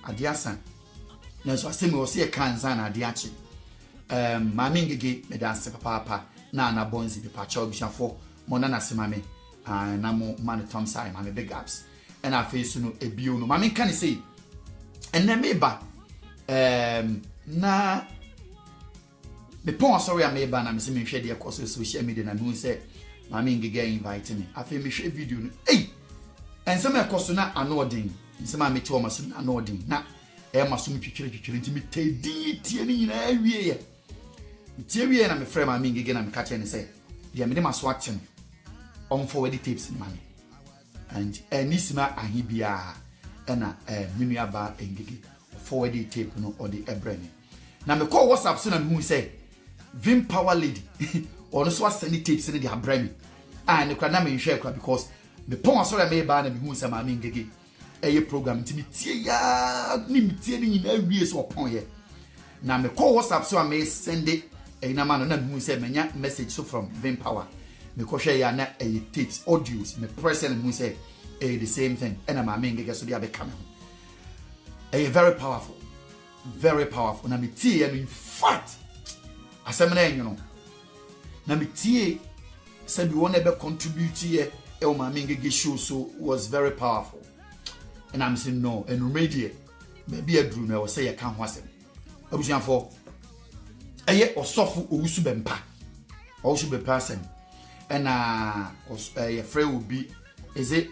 adiasa na so asemi wo se kanza na adiachi mami ngege me dance papa na na bonzi be pacha obiafo mo na semame na mo man Tom Sai mami big ups and I face no ebio no mami kan say enne meba na me pon sorry ameba na me se me hwe de ekọ social media na me say mami ngege invite me afi me hwe video no en se me ekọ so na anodin se ma me to ma so na anodin na e ma so me twitwire nti me tedi tie ni nyina awie ye tie wie na me frɛ mami ngege na me ka che ne say dia me de ma so atem on forward tapes ni mami and nisima ahibia na minu aba ngege forward tape no or the ebrani na me call WhatsApp so na me hu say Vim Power Lady or so send tapes in the abrami and the na me hwe kwa because me pon so me ba na me hu say mami ngege program nti me tie ya ni me tie ni na wie so pon ye na me call WhatsApp so me send it na man na me hu say menya message so from Vim Power me ko hwe ya na tapes audios me press and me say the same thing and mami ngege so dia be come very powerful na me tie in fact asemna enyo na me tie said we want to contribute here mami ngege show so was very powerful and I'm saying no and remedy maybe a drew me say you can wasem abusian for osofu owusu bempa owusu be person and your friend will be is it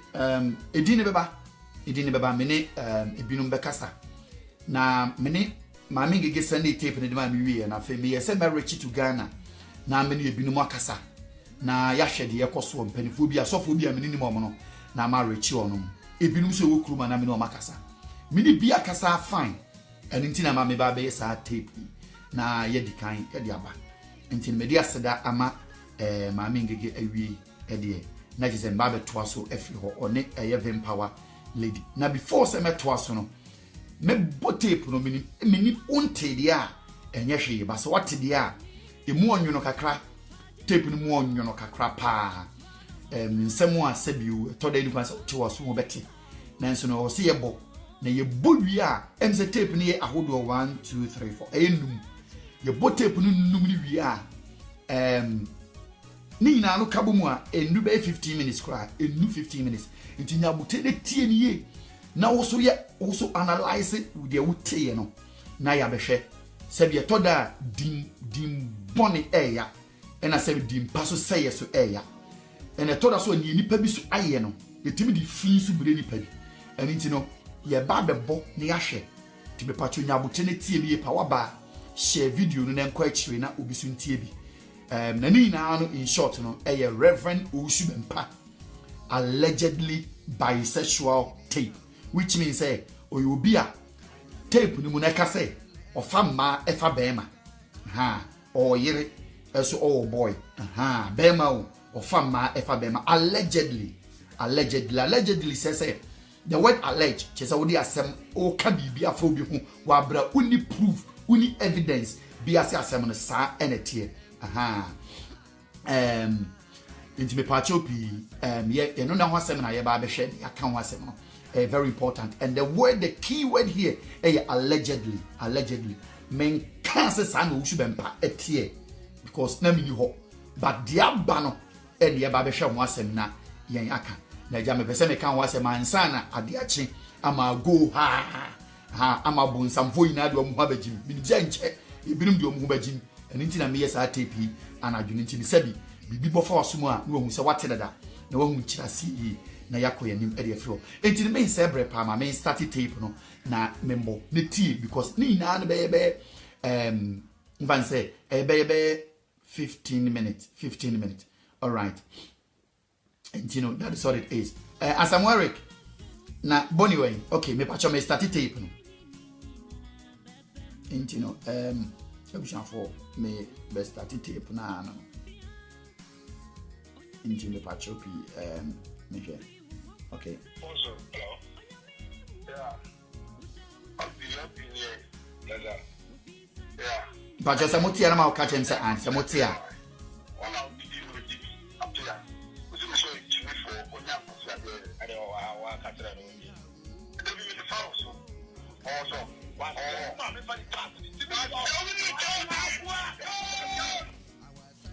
edini beba mene ebinum bekasa na mene mami ngege send tape ne de ma mi wie na fe me yese me reach to Ghana na mene ebinum akasa na ya hwede yekoso mpanifo bi asofo bi amene ni mo no na ma reach onum ebinum so wo kuruma na mene o makasa mene bi akasa fine eni ntina ma me ba be sa tape na ye dikan ye de aba ntina me dia seda ama mami ngege awie de na je se mba be to aso afiri ho one Vim Power Lady na before se me to aso no me botape no mini unte dia enye hwe ba se wate dia emu onwono kakra tape no mu onwono kakra pa nsemu asabiu to da ni kwa se to aso mo beti nanso no se yebo na yebo wi a emse tape ni ahodo 1 2 3 4 enum yebo tape no num ni wi a ni na no kabo mu a enu be 15 minutes kra enu 15 minutes nti nya bute de tie ni ye na also analyze with the wutie no na ya behwe se bi to da dim boni eya ena se dim paso seye so eya ena to da so ni nipa bi so aye no yetimi di fi so bure nipa bi eni nti no ye ba bebo ni ya hwe ti be pacho nya bute ne tie bi ye pa wa ba share video no na enko akire na obi so ntie bi na ni na no in short no Reverend Owusu Bempa allegedly bisexual tape, which means oyobia tape ni mu na ka say ofa ma efa bema or yere so oh boy bema ofa ma efa bema allegedly says the word alleged chesa wodi asem o ka bibia fo bi hu wa bra uni proof uni evidence bi asem no sa enetie into me pachopi ye no na ho asem na ye ba be hwe ya kan ho asem no very important and the key word here allegedly men can say san Owusu Bempa etie because na me ni ho but dia ba no and ye ba be hwe ho asem na yen aka na ja me pese me kan ho asem ansa na ade achi ama go ama bonsamfo ina de omu ha bagim bi nje nche ebinum de omu ho bagim eni nti na me yes ATP anadwene nti bi sabi bibi bofo asomu a no hu se wate dada na wahu nchirasi na yakọ yanim e de afro enti ne me se bre pa ma me start tape no na membo ne tie because ni na no be mvan say be 15 minutes all right and you know that is what it is Asamueric na Bonnie way okay me pacho me start tape no and you know for me be start tape na no into me pacho me here okay also hello yeah but just amotia na ma catch him say and amotia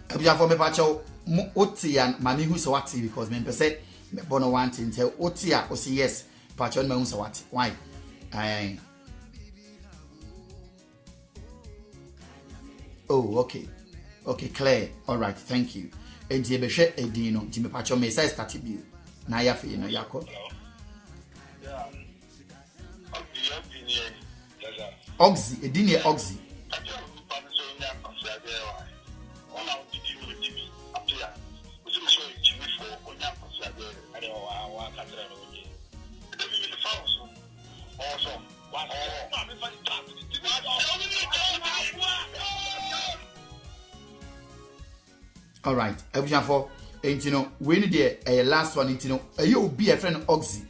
Abia for me pacho oti and mami who so what because me say me bono one thing tell oti a o say yes pacho me who so what why oh okay clear all right thank you enti be hwe edin no ti me pacho me say start bi na ya fe no yakọ Oxy edin e Oxy all right for we need the last one you be a friend Oxy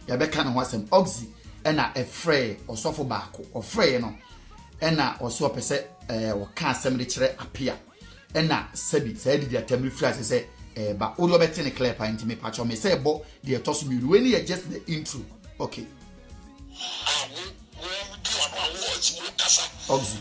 ya be kan ho asem Oxy na a frey osofo baako o frey no na oso pese wo ka asem de kire apia na sabi say di atamri frase say ba o do beti ne clear pa ntimi pacho me say bo de toss me we need just the intro okay Oxy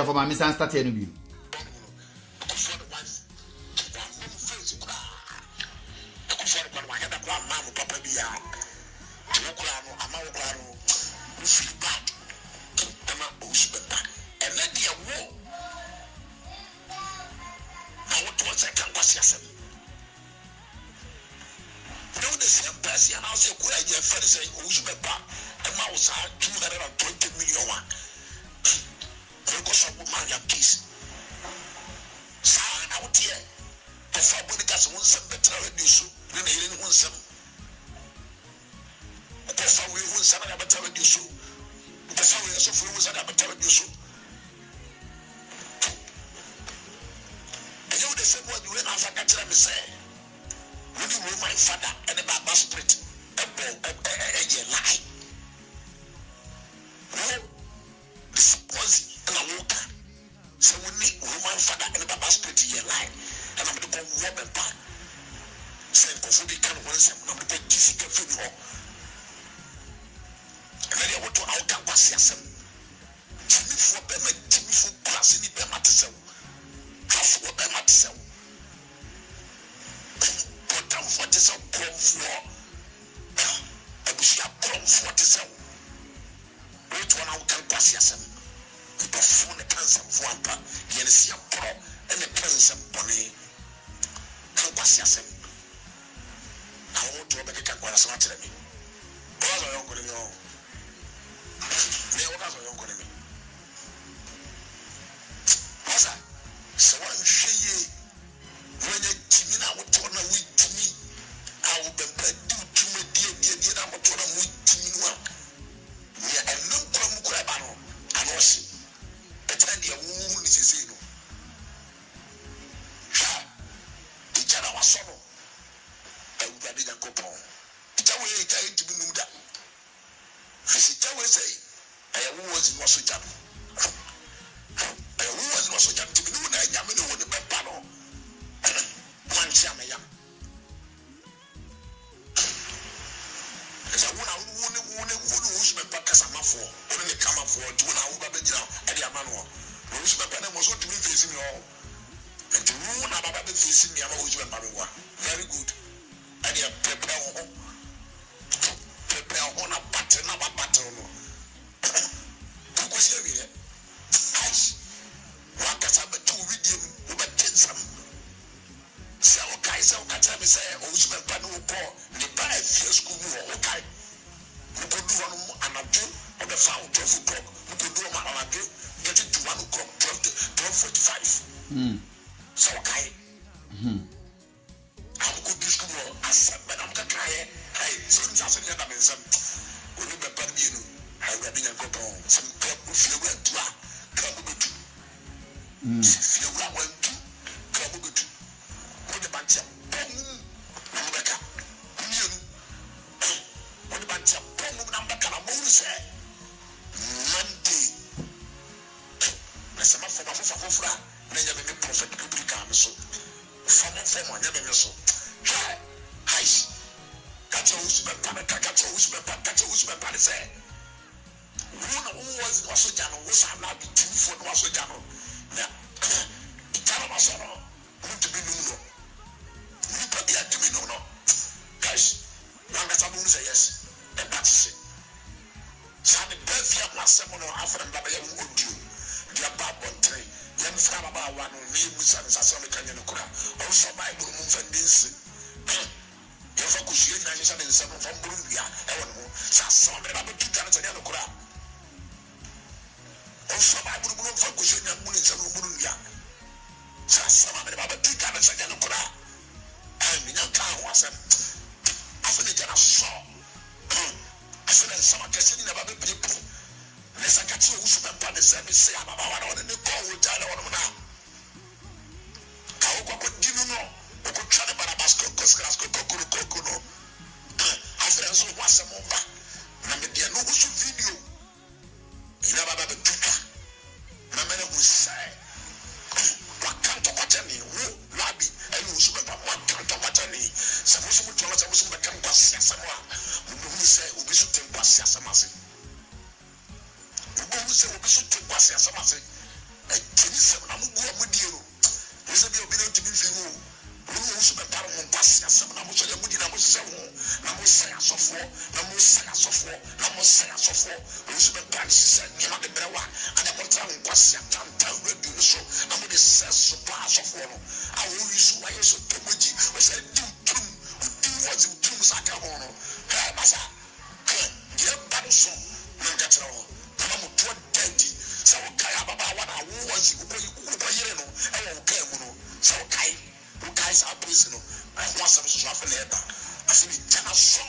for my miss and start here no very good. And you prepare on a pattern of a pattern. Catch a say. Who was also Jano, was allowed to do for the also Jano. Taramasano, who to be no. You put the to be no. Guys, Langasabu say yes, and that's it. Sunday birthday of last summer after the Baba would do. The above one tree, young Fraba one, name sons as some Canyon Kura, also Bible moves and this. Your focus in 97 from Burundi, Ewan, some about 2 times a Kura. Also, I would move for Kushina Munis and Burundi. Some about 2 times a Kura. And in your town was I feel it a saw. I feel some testing about the people. Let's catch you who's been part of the service. I'm about one of the call with Jana on now. How could you know? We could try to Barabasco, Coscasco, Cocono. After I saw what's a mova. And I'm a dear no video. You never have a picture. And I'm going to say, what can't talk about any lobby and you should have what can't talk about any. Some of them can pass somewhere. We say, we should take pass some. We say, we should take pass some. And 27, I'm going with you. This will be obedient to me for you. We will be part of the pass some. I'm going to say, we say, so for, we should be part of the Brewa, and I'm telling Passia, tell radio, so I'm going to say, so pass of one. I will use why you so too much. We said, do what's in 2 Sakamono. Hey, Massa, get that so. Look at all. I'm 20. So, Kayaba, what I was, you know, and okay, so Kai, who guys are prisoner, I want some shuffle later. I said, Jana saw.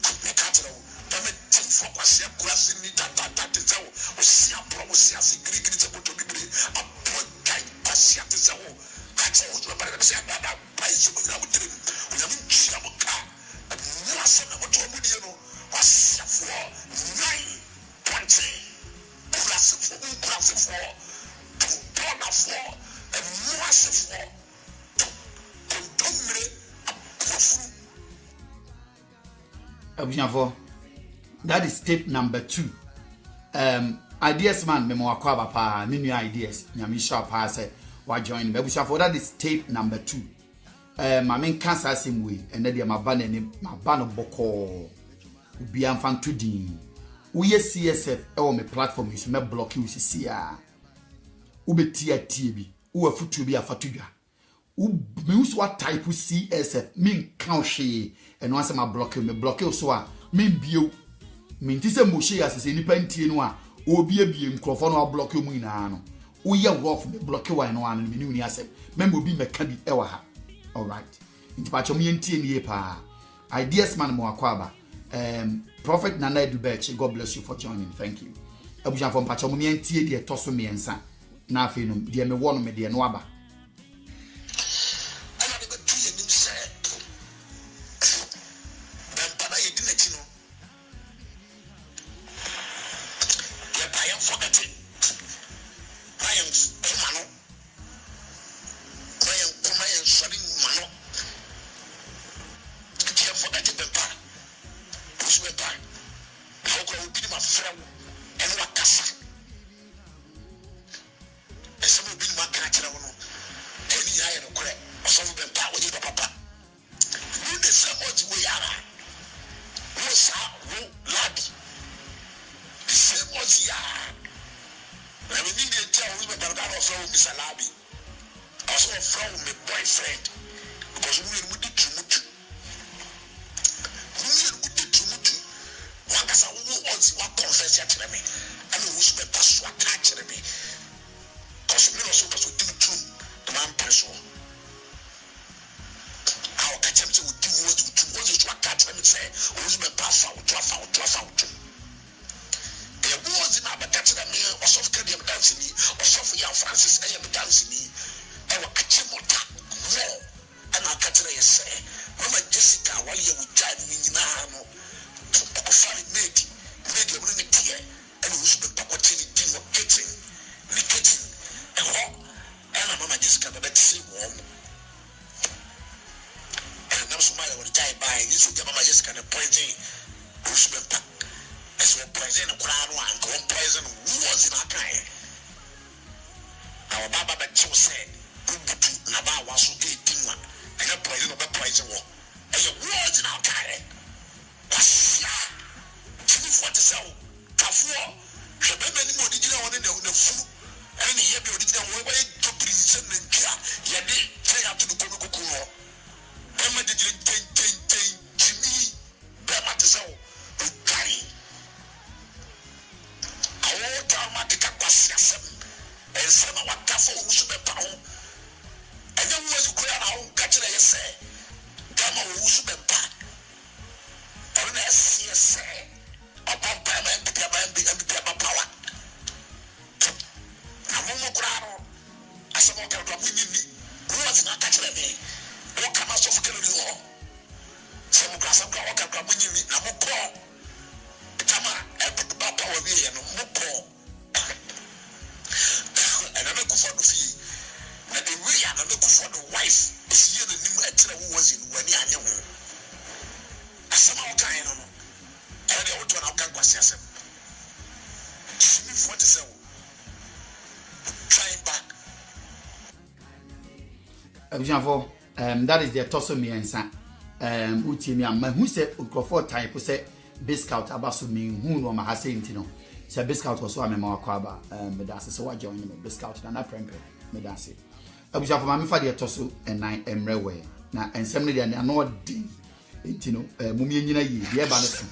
The cattle, the team for Passia, grass in it, that is how we see a promise as a Greek is able to be a poor guy, Passia to Sao. That's all the better say that I should have dream. We have been Shamuka, and Nasa, what you know, was for 9.20. Class for, to Donna for, and Massive for, to Domre, a poor. That is tape number 2. Ideas man memo akwaba pa new ideas nyamisha pa say wa join me for that is tape number 2. My main cancer same way and then my ban boko ubi amfan to din uye CSF e me platform you me block you see ah ubeti bi uwa futu bi afatudwa me use what type CSF mean count she and once my block you so a mean bio mean ti se mo she asese nipa ntie no a obi abie nkrofo no block you mu ina no uye rough me block you no an me ni asem member obi meka bi ewa ha. All right, nti pa chom yentie ni pa ideas man mo akwaba. Prophet Nana Edubechi, God bless you for joining. Thank you. Abuja from Pachom yentie de toso me ensa na afenum de me wono me de no aba. this kind of poison. Who's been back? As well poison a crown and go poison who was in our kind. Our Baba Bacho said, Ubutu Naba was 18 one, and a poison of a poison war. And your words in our kind. What's ya? Jimmy Fortisel, Tafua, Shabba anymore did you know on the food, and the Yabi original way to prison and Kia, Yadi, say out to the Coco. Emma did you Jimmy, Bamatisel, Gary. I won't tell my Kakasia. And some of what Tafo who's a pound. And then was clear out, catch it, say, Gamma who's a pack. And I see a say, about Bama and the power. I'm on the ground. I said, what can I who was not catching me? What can I so kill you all? Some glass of power can come with me, no more poor. Tama, I put the power away and no more poor. And I'm looking for the fee. And the way I'm looking for the wife is here the new actor who was in when you are young. I somehow kind of and the old one can go see us. See me for the same. Trying back. That is the torso me and san. Utimi am who said Uncroft type who said Biscout abasu me who no ma hase intino. Say Biscout was so am ma kwaba me dance so wa join me Biscout na prempe me dance. Abuja for ma fa the torso and nine emrewe na ensem ne dia na no di intino mumie nyina yi de ba no so.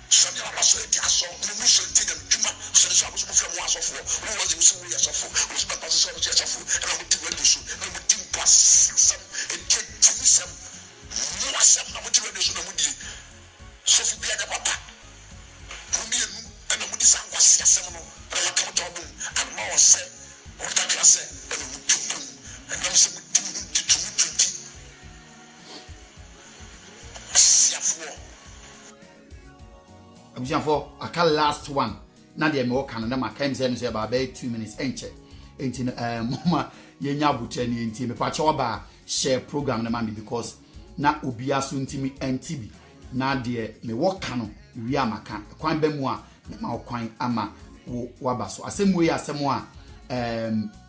So you are so the aso, no muso take them juma, so the was from was of who was the so yes of was my pastor of church of and I would do it so no would do pass some and get to some no some no would do it so no would so for be the papa who me and I would say was yes no and I come to them and more say what that class and would do and I'm so would do for I can last one. Now the more can my came say about 2 minutes enche. Enti mama ye nya butani enti me pa ba share program na mami because na obia so ntimi entibi na de me work no wi amaka kwan ba mu a me ma kwan ama wo waba so asemu ye asemu a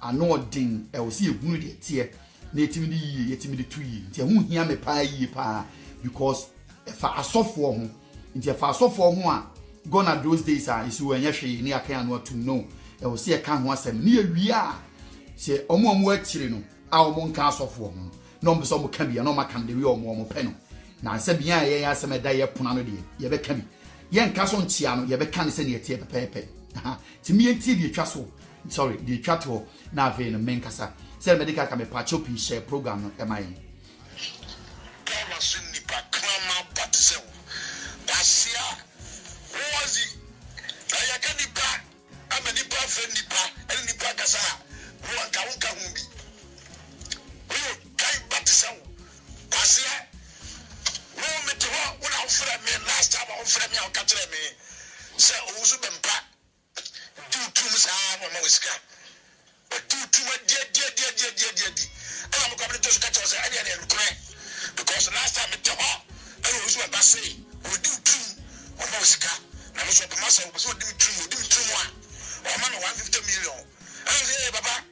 anodin e wo se egunu de tie na etimi de yiye etimi de tuyi nti hu hia me pa yiye pa because fa asofo ho nti fa asofo ho a gonna those days are isu enye hwe ni aka anu to know e wo se ka ho asem ni awie a se omo akire no a omo nka asofo ho no mbe so mo ka bia no maka de wi omo pe no na se bia ye asem da ye pona no de ye be ka bi ye nka so ntia no ye be ka ne se ne tie pepepe ti mi enti de twa so sorry de twa to na ave no menkasa se medical ka me pa chopi share program no e mai last time I offered me, I'll catch me. Say, also been back. Do too much harm on my whisker. But do too much, dear. I'm going to catch us because last time it took off, I was what I say. We do two on my whisker. I was up myself, was doing two more. Or man, 150 million. I was here, Baba.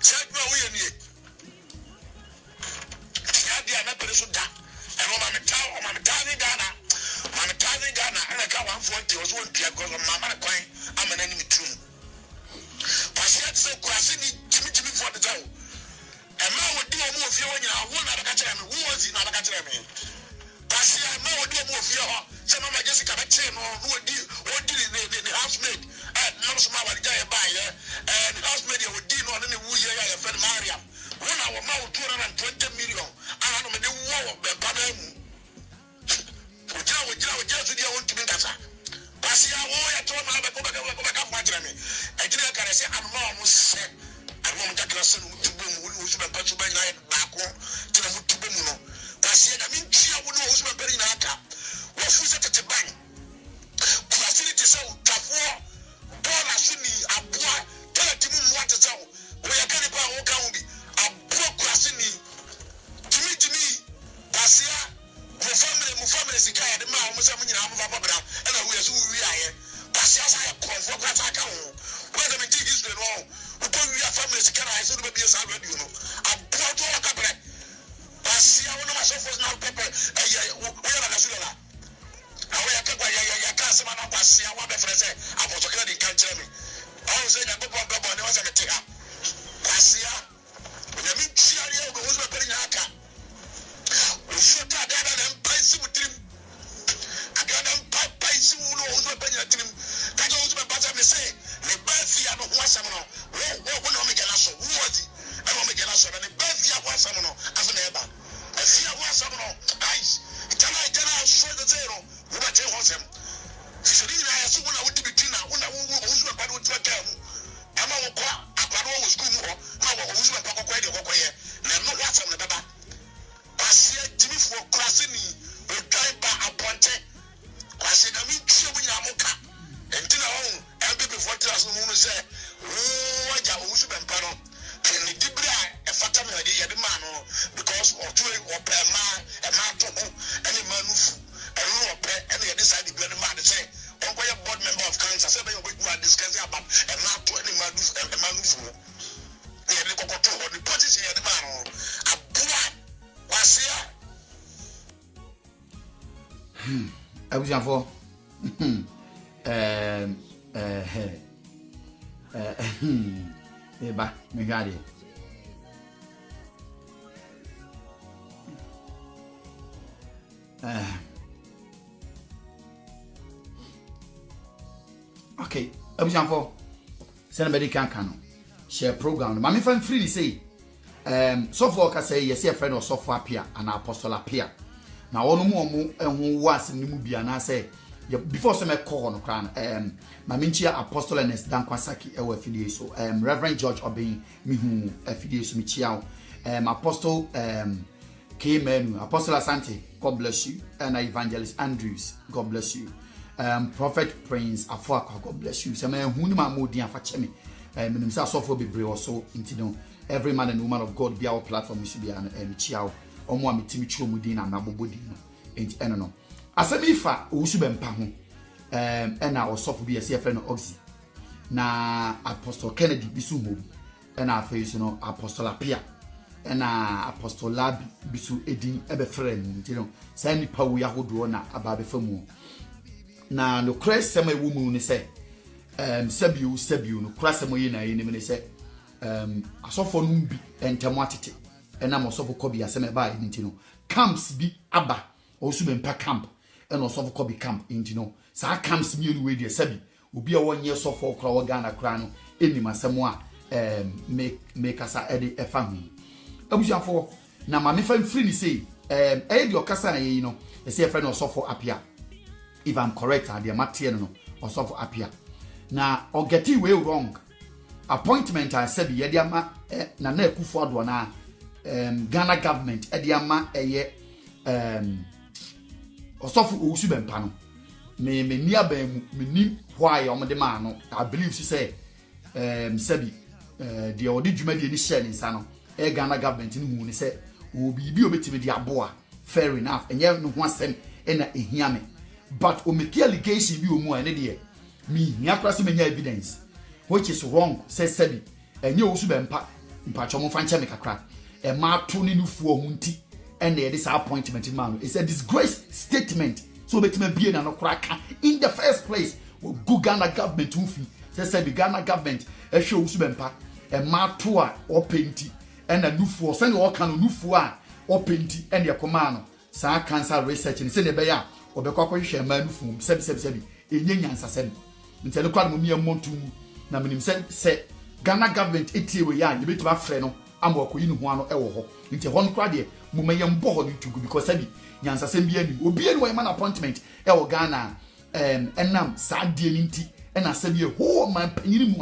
Said, no, we are near. I'm not pretty sure that. And I'm telling Ghana, and I got 140 was one pier because of my coin. I'm an enemy too. But she had so crossing Jimmy for the toe. And now would do a move here when you are one other catcher. Who was in other catcher? But she had no do a move here. Some of my Jessica chain or who did the housemaid. And no small guy by and the housemaid would deal on any woo here, your friend Mariam. 1 hour now 220 million. I don't know the war of the Panam. We just want to be that. Passia, I told my go back up my journey. I didn't say I'm mom was said. I want that person to boom who's been put by night back home to the Mutubuno. Passia, I mean, she would know who's been very naka. What was at the bank? Facility so tough war. Born as soon as I bought, tell it to me what to tell. We are going to buy all county. I broke Grassini. Jimmy, Passia. My family is guy, the man who's coming out of Babra, and I will soon react. Passias, I come for that account. Whether we take this wrong, we put your family together, I said, maybe it's already, you know. I brought all a couple. Passia, one of myself was now pepper, where are the Sula? Now, we are kept by your cousin, and I was here, one of friends, I was talking in country. I was saying, I go on, there was a take up. Passia, when I meet Chia, who's my penny haka. We should have done them price with him. I got them price who knows what penny at him. That goes my brother may say, the birthday I don't want someone. What no make an answer? Who was it? I don't make an answer. And the birthday I want someone as a neighbor. I see I want someone. Ice. It's a night and I swear the zero. Who might tell him? She didn't ask when I would be between now. When I was my brother to a term. I'm a walk. I was school more. I was my papa quite a walk here. Now, no what's on the baba. Passia Jimmy for crossing me, or drive by a ponte. I said, I mean, Chiamuka. And till I own, and before 2000 women say, oh, I got Usman Pano. And the Dibra, a fatal idea, the man, because or two or per man, a man to home, any man who, and no pay, and they decided to be a man to say, oh, we are board member of council, I said, we are discussing about a man to any man who, they have the control of the position of the man, a boy. Abujanfo ba me hwade Okay, abusanfo send body can share program ma me fan free say software ka say yes your friend or software appear and apostle appear na wono mu ehun was ni mu bia na say before some call on crown ma menchia apostle Ernest Dankwasaki e wa fidie so Reverend George Obin mi hu fidie so mi chia apostle K Menu Apostle Asante, God bless you, and Evangelist Andrews, God bless you. Prophet Prince Afuaka, God bless you. Some hunima modi afachemi. Minimsa sofo bebre also intino. Every man and woman of God be our platform should be an chiao. Omo mi timi chuo mudi na nabobodi no. Enti eno. Asemi fa usu bempa ho. Ena osofo bi ese friend Oxy. Na Apostle Kennedy bisu mo. Ena afeyi no Apostle Apia. Na Apostle Labi bisu edin ebe friend ntino sa nipa wo yahodo na ababe famu na no Christ sema ewu mu ni se sabiu no Christ sema yi na yi ni se asofo no bi entemo atete na mosofo kobi asema ba yi ntino camps bi aba osu be mpa camp na osofo kobi camp ntino sa camps mi elu we de sabi obi a wonye sofo okra wo Ghana kra no enim asemo a make asa ede efa hu abusuafo na ma me fan free ni say di okasa na yi no e say friend osofo apia if I'm correct and the matter no osofo apia na o get it way wrong appointment I said ye dia ma na Akufo Addo na Ghana government e dia ma eye osofo owusu bempa no me ni aban mu ni why o de ma no I believe she say sabi the odi dwuma de ni share ni sa no Ghana government ni hu ni say obi bi obetime di aboa fair enough enye no ho asem na ehia me but o make allegation bi omu ene de me nya krase menya evidence which is wrong say sabi enye osu bempa mpacho mo fa nche me kakra e ma to ni nufuo hu nti ene this appointment man it's a disgrace statement so obetime bie na no kraka in the first place go Ghana government hu fi say sabi Ghana government e hwe osu bempa e ma to a openti and a nufu send all can nufu or painty and your command. Sa cancer research and send a bear or the cockroach share man from 777 in Yan Sassen. Until the crowd me a montu Namanim said Ghana government 80 we yarn, you bet to have friend. I'm walking in one hour into one crowd. Mumayam born to go because Sabi Yan Sassen be will be any man appointment. El Ghana and nam sad dealinty and I said, you whole man penny.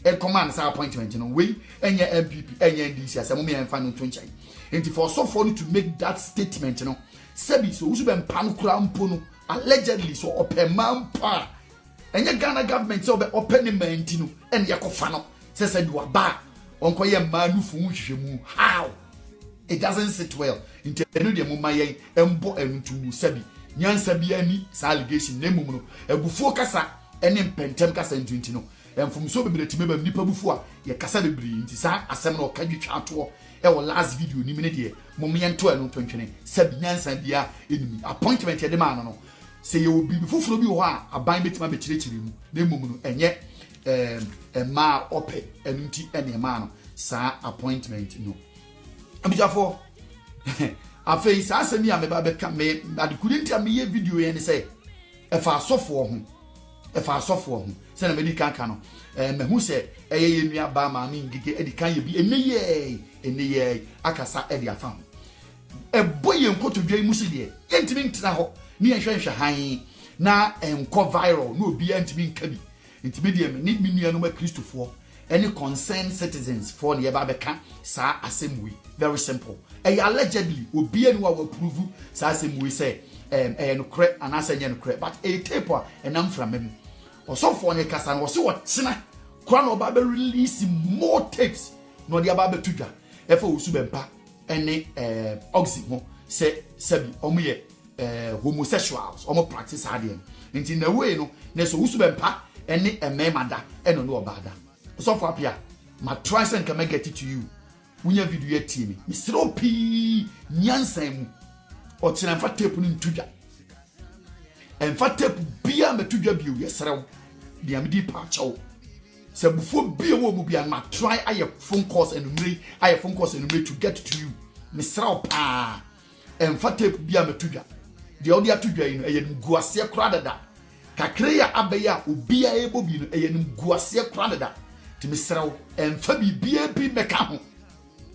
A command appointment, we and your MPP and your NDC as a moment and final 20. And for so funny to make that statement, Sebi so who's been Pancram Pono allegedly so open man pa and your Ghana government so be opening mentino and Yakofano says you are bad. Uncle your man who how it doesn't sit well into the Mumaye and Bo and to Sebi. Nyan Sabiani, allegation, Nemuno, a Bufocasa, and in Pentemcas and Twintino. And from so be to member nipa before ye kasa bebre nti sa asem na okadwi twato e wo last video ni mene de momiento eno tontwene sabi nyansa bia enimi appointment ye de ma no se ye obi fufuro bi ho a aban betima be kirekire mu na emum no enye ma ope enu nti ene ma no sa appointment no abijafo afei sa asemi a me ba be ka me adikuri nti am ye video ye ne se e fa asofo ho efa asofo ho se na medi kanka no mehu se eye nua ba ma mi ngige edi kan ye bi eneye akasa edi afa boye nkotodwa imusi de yentimi ntina ho ni ehwehwe han na enko viral no obi yentimi nka bi ntimi de me ni nua no ma Christofo any concerned citizens for the eba beka sa assembly very simple allegedly obi anu wa approve sa assembly say no correct and asenya no correct but a tape and am from him also for ne kasa no so what china kwa no ba release more tapes no dia ba betudwa e fa osu bempa ene oxy ho se sabi omoye homosexuals omo practice hadien nti na way no na so osu bempa ene ememada eno no obada so for apia my try and can get it to you unya video yeti mi misro pi nyansan mu o tena fa tape no ntudwa emfa tape bia metudwa bio yesrew dia me di pa chaw se bufo bia wo mu bia ma try aye phone calls and to get to you misrew pa emfa tape bia metudwa dia odi atudwa yi no eye nguase kra dada kakreya abeya obia ebo bi no eyenim guase kra da timi srew emfa bibia bi meka ho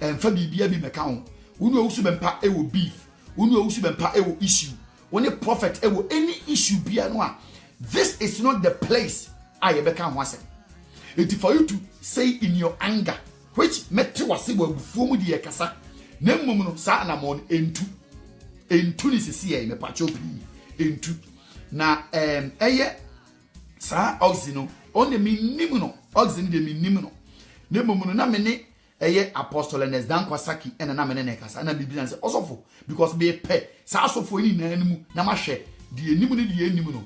emfa bibia bi meka ho wonu awusu bempa ewo beef wonu awusu bempa ewo issue woni prophet ewo any issue bia no a this is not the place I beka ho asem. It for you to say in your anger which mete wase bo abufuo mu de kasa na mmom no sa na mon entu ni sisi e me pacho bi entu na eye sa oxy no on the minimum no oxy de minimum no na mmom no na me ne eye apostle Ernest Dankwasaki ena na me ne kasa na biblia say osofo because be pe sa asofo ni na animu na ma hwe de animu ne de animu no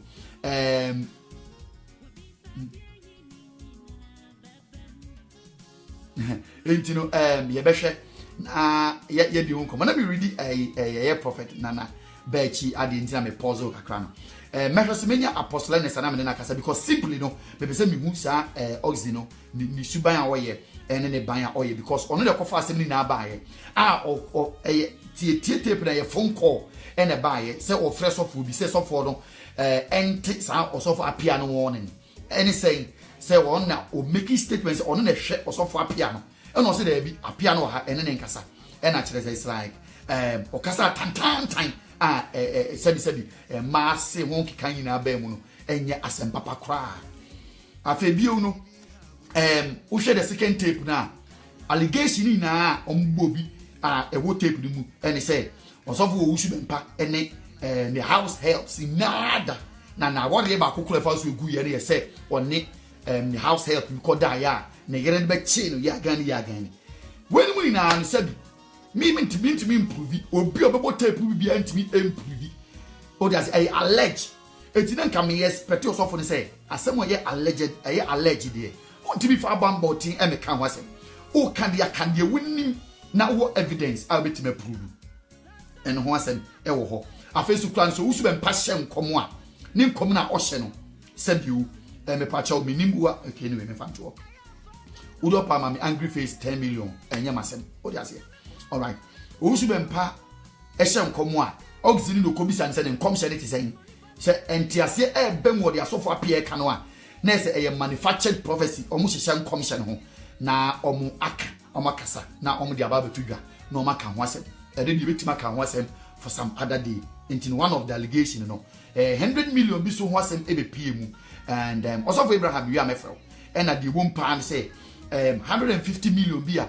entino ye behwe na ye di honko na be ready ye prophet nana bechi ade ntina me pause kakra no mehwe se menya apostle Ernest na me na kasa because simply no be say me hu sa oxy no ni suban a woye ene ne ban a oye because ono de kofa asem ni na baaye tie tape na ye phone call ene baaye se o fresh of bi se so for no enti sa osofo apia no warning any saying say one na o making statements on na hwe osofo apia no eno se da bi apia no ha ene ne nkasa ena kire say it's like o kasa tantan sabi maase won kika nyina ba mu no enye asem papa kra afa bio no wo hwe the second tape na allegation ni na ombo bi ewo tape ni mu ene say osofo wo wusu bempa ene the house helps nada na what ye ba kokura fa so egu ye ne say one the house help because da ya na yere be chi no ya gani when mu na no sabi me improve obi obebo tape bi antimi improve o dey say allege etina nka me expect o so for say asem ye alleged there won to be for bambo tin e me kan ho asem o kan de winnim na wo evidence a betime prove en ho asem e wo ho afesu kran so usu be mpa hye nkomo a ne nkomo na o hye no sabi o me pacha o minimua okay anyway me fanto udo pa ma angry face 10 million enye masem o dey say all right usu be mpa e hye nkomo a oxini no komisa nse ne nkom hye ne tisen se entiase e bem wo de asofo apia ka no a na se e manufactured prophecy omu hye nkom hye ne ho na omu aka omakasa na omu de aba betudwa na omaka ho asem e de betima ka ho asem for some other day into one of the allegation no 100 million bi so ho asem e be pie mu and also for Abraham you are my friend and at the one pan say 150 million bi a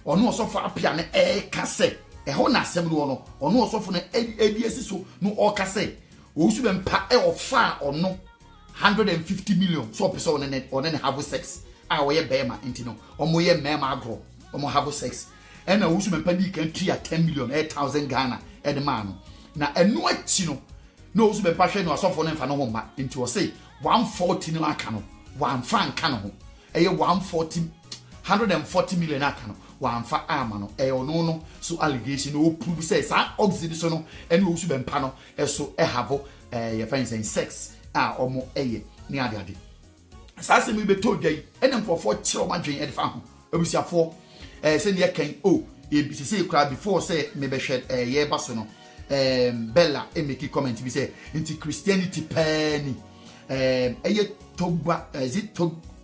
ono also for apia na ka say e ho na asem no no ono also for na ADS so no o ka say o su be mpa e ofa ono 150 million so person on have sex a we be ma intino omo ye mema agro omo have sex and na o su be mpa di kan tia 10 million 8,000 Ghana e de ma no na enu achi no no o su be mpa hwe no asofo no mfa no ho ma into o say 140 no aka no 1 franc ka no ho eye 140 million aka no 1 fa ama no ono no so allegation no prove say sa oxide so no ene o su be mpa no so have your friends saying sex omo eye ni ade sa se mi be to dwai ene nkofo kire o madwen e de fa ho abusiafo se ne kan e say kra before say me be hwe ye ba so no Bella make comment bi say into Christianity penny eye Togba is it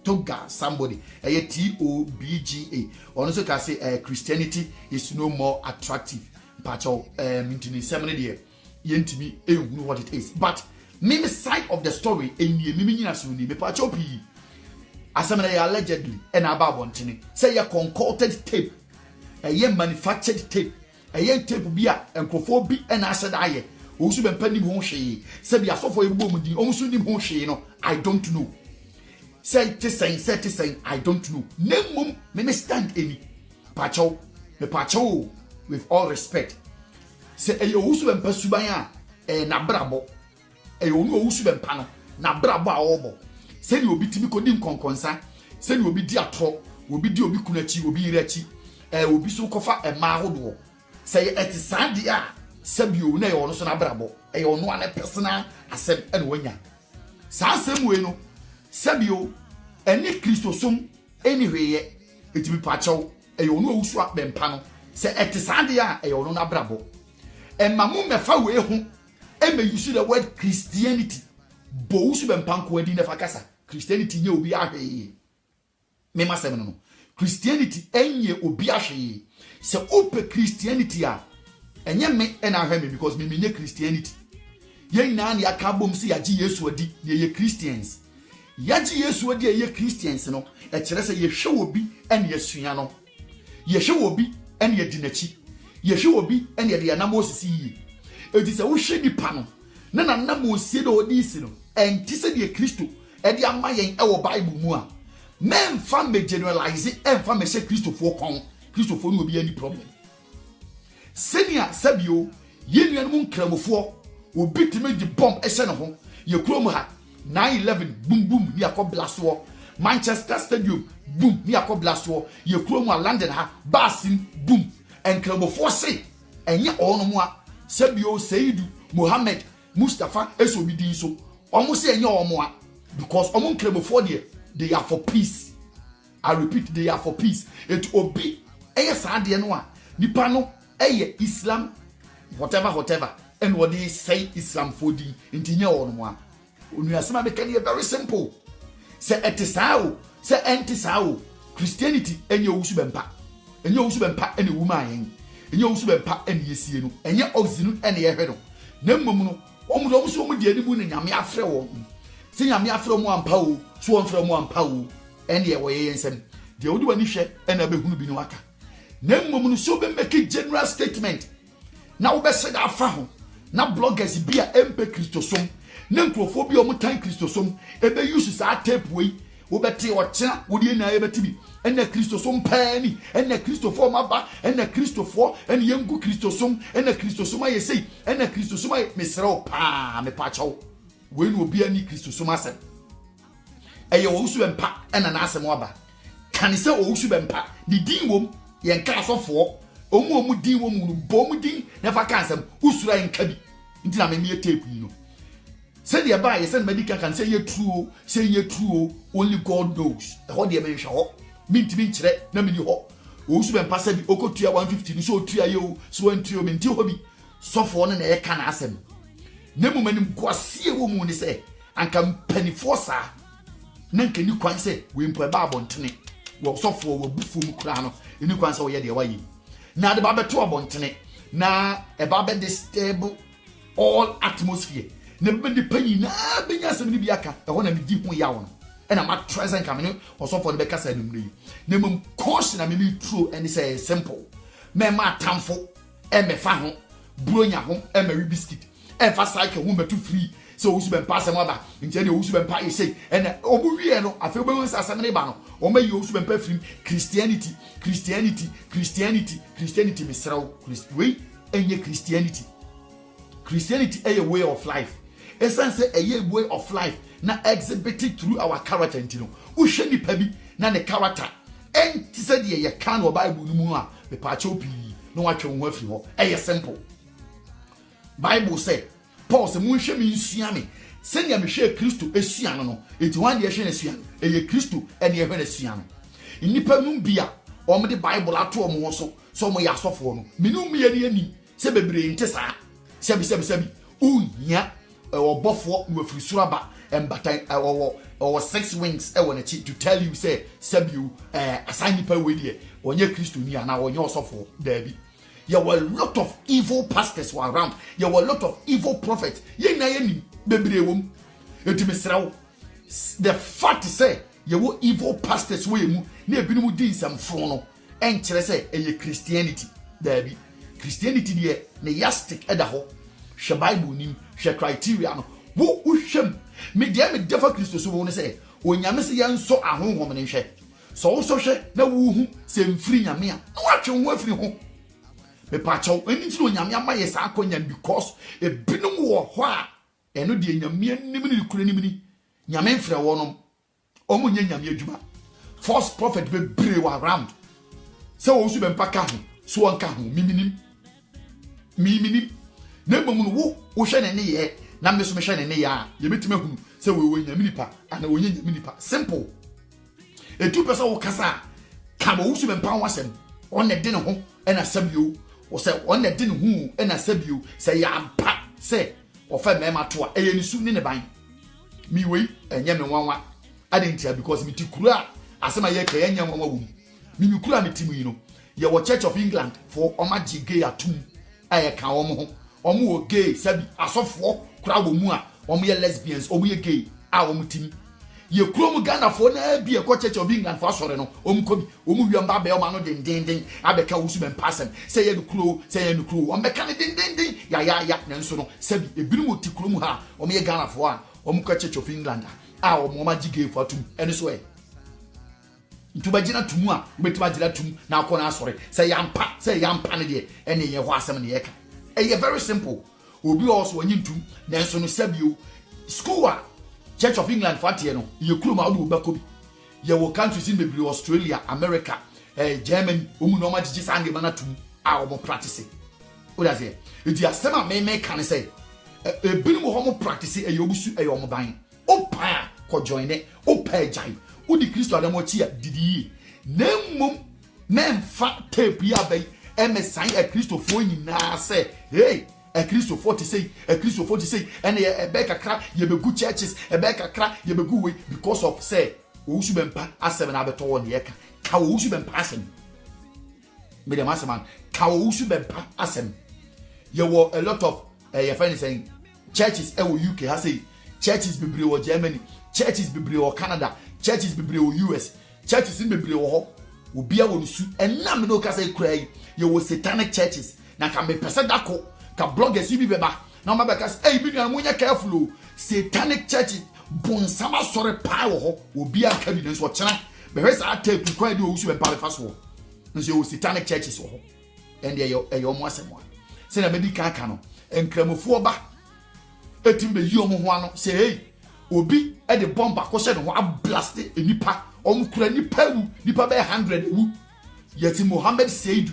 Toga somebody TOBGA or so can say Christianity is no more attractive pacho into seminary there yentimi know what it is but me side of the story in the miminya so ni me pacho pi asemana allegedly and about one say ya concocted tape manufactured tape tape bi a enkrofo bi na aseda aye o su be mpanim ho hwe se bi asofo egbo mu din o su nim ho hwe no I don't know say I don't know nemum me stand any pacho with all respect say o su be mpa suban a na brabo o su be mpa no na brabo a obo say ni obi timi kodim konkonsa say ni obi di atro obi di obi kunachi obi irachi obi so kofa ema hodo say et sadi a sabio na yo no so na brabo e yo no an personal asem ene wanya sa asem we no sabio eni Christosum anyway eti bi pacho e yo no wusu abempa no say et sadi a e yo no na brabo e mamu mefa we hu e me use the word Christianity bo usu bempanko adi na fakasa Christianity nye obi ahwe me masem no Christianity enye obi ahwe se ope Christianity a enye me na ahwe me because me nye Christianity yen na na yakabom se yaji Yesu adi na ye Christians yaji Yesu adi ye Christians no e kire se ye hwe obi ene yesua no ye hwe obi ene ye dinachi ye hwe obi ene ye de na Moses yi edi se wo hwe nipa no na Moses de odi isi no enti se de Kristo e de ama yen e wo Bible mu a men fa me generalize en fa me se Kristofo kon Kristofo no obi any problem senia sabio ye nuan mu nkramofo obi timi di bomb e se ne ho ye krom ha 9/11 boom boom ni akoblaso Manchester Stadium boom ni akoblaso ye krom London ha basin boom enkramofo se enye ono mu a sabio Seidu Mohammed Mustafa esobidi so omo se enye omo a because omo nkramofo they are for peace. I repeat, they are for peace. It obi eye saade no a nipa no eye Islam whatever and what they say Islam for di ntinye ono mo a onu asema be kan very simple. Say etisao, say entisao. Christianity enye owusu bempa. Enye owusu bempa ene wuma yen. Enye owusu bempa ene yesie no. Enye oxinu ene ye hwe no. Na mmom no, omo so omo de animu ne nyame afre wo. Se nyame afre mo ampa o, so onfre mo ampa o. Ene ye wo ye ensem. De odi wani hwe ene abehunu bi no waka. Na mmom no so be make general statement. Na wo be se da afa ho. Na bloggers bi a empe Kristosom. Na nkrofo bi o mo tan Kristosom. Ebe use sa tape we. Wo bete o kya wo de na ebe tibi. Ene Kristosom pani, ene Kristofo maba, ene Kristofo, ene yengu Kristosom, ene Kristosom aye sei, ene Kristosom aye mesreo pa me pa chawo. We no obi ani Kristosom asem. Eye wo usu bempa ena na asem waba. Kan se wo usu bempa, di din wom yen ka asofo, omu din wom no bom din na fa kan asem usura yen ka bi. Nti na me tape yi no. Say the buy, say medical can say you true, only God knows. The whole day me hwe Mint chere na meni ho wo su bempa se bi okotua 150 ni so otua ye o so antuo menti ho bi sofo no na e ka na asem na mu manim kwase wo mu ni se anka mpanifo sa na nka ni kwan se we mpo ba abontene wo sofo wo bufu mu kura no ni kwan se wo ye de wayi na de ba beto abontene na e ba be disturb all atmosphere na be de panyi na benya asem ni bi aka e ho na me di ho ya wo and I'm at present coming also for the Becca Name caution I mean true and it's simple. Me ma tamfo e me fa ho bronya ho e me biscuit e fa cycle wo metu free so wo su ben pass mother nje de wo su ben pa e say and obu wie no afi obu nsa asem ne ba no o ma yi wo su ben pa free Christianity me sraw we enye Christianity a way of life. Essence a way of life na exhibited through our character ntino uhwe nipa bi na ne character enti se de ye kan wo Bible no mu a me pa che opi no wa twe ho afiri ho simple. Bible say Paul say mu hwe mi nsua me se ne me hwe Kristo esua no enti wan de hwe na esua eye Kristo ene hwe na esua no nipa mu bia o me de Bible ato mo so mo ya sofo no me no me ye ni se bebre nte sa sebi unya obofo no afiri suraba embatan or 6 wings e wona chi to tell you say sabiu assign nipa we die onye Kristo ni ana onye osofo dabi. There were a lot of evil pastors were around. There were a lot of evil prophets. Ye na ye ni bebre wom etimi srawo. The fact say ye were evil pastors we mu na ebinu mu din samfo no enkere say eye Christianity dabi. Christianity die ne yastic edaho hwe Bible nim hwe criteria no wo uhwem me dia me defa Kristo so wo ne say onyame se yenso ahonhom ne hwe so wo so hwe na wo hu se mfiri nyame a na watwe ho afiri ho me pacho eni ti onyame ama ye sa akonya because ebinum wo ho a eno de nyame anim ne kura nim ni nyame mfre wo no omo nya nyame adwuma false prophet be brave around so wo su be mpaka ho so onka ho miminim na mmom no wo hwe ne ye na me so me hwe ne ya ye betime hunu se we nyame nipa ana onye nyame nipa simple etu pesa wo kasa ka wo su be mpa wasem on ne de ne ho na sabio wo se on ne de ne hu na sabio se ya ampa se wo fa mema to a eye ni su ni ne ban me we enye me nwanwa adentia because me tikura asema ye ka enye nwanwa wum me kura me timu yi no ye wo Church of England for omagi gay atum aye ka wo ho omo wo gay sabi asofo kura wo mu a omo ye lesbians omo ye gay a omo tim ye krom Ghana for na bi e ko Church of England for sore no omo ko bi omo wiam ba be o ma no den abeka wo su ben passem say ye no kro omo be ka ne den ya na nso no sabi ebirum ti krom ha omo ye Ghana for a omo ko Church of England a omo ma gay for atum ene so e ntuba gina tumu a obetima gina tum na akọ na asore say yampa ne de ene ye ho asem ne ye ka e very simple obi also onyi ntum na nso no sabio school a Church of England fatie no ye kuruma odu obakobi ye wo countries in bebre Australia, America, Germany omu no ma gigi sange bana tum a omo practice o da say e di asem a me kan say e binu mo homo practice e ye obusu e ye omo ban o pa ko join e o pa jai o di Kristo adamo chi a didi nemmom memfa tape ya bai emesan e Kristo fo nyina say hey a Christo 40 say and a kakra ye begu churches a kakra ye begu we because of say wo su bempa asem na beto won ye ka wo su bempa asem me dem asem ka wo su bempa asem ye wo a lot of your friend saying churches e wo UK ha say churches bebre wo Germany, churches bebre wo Canada, churches bebre wo US, churches in bebre wo ho obi a wo su enam no ka say krai ye wo satanic churches na ka me pese dako ka bloggers bi beba na ma beka say bi nua munya careful satanic church bon sama sore pa wo ho obi an ka bi nso kyena be hwe sa tape kwa di owu be pa fa so nso wo satanic churches wo ho and ye yo mo asemo se na medical ka no enkramofo ba etim be yi omo ho ano say hey obi e de bomba ko hye no ho blast enipa omkura nipa wu nipa be 100 wu yeti Mohammed Seidu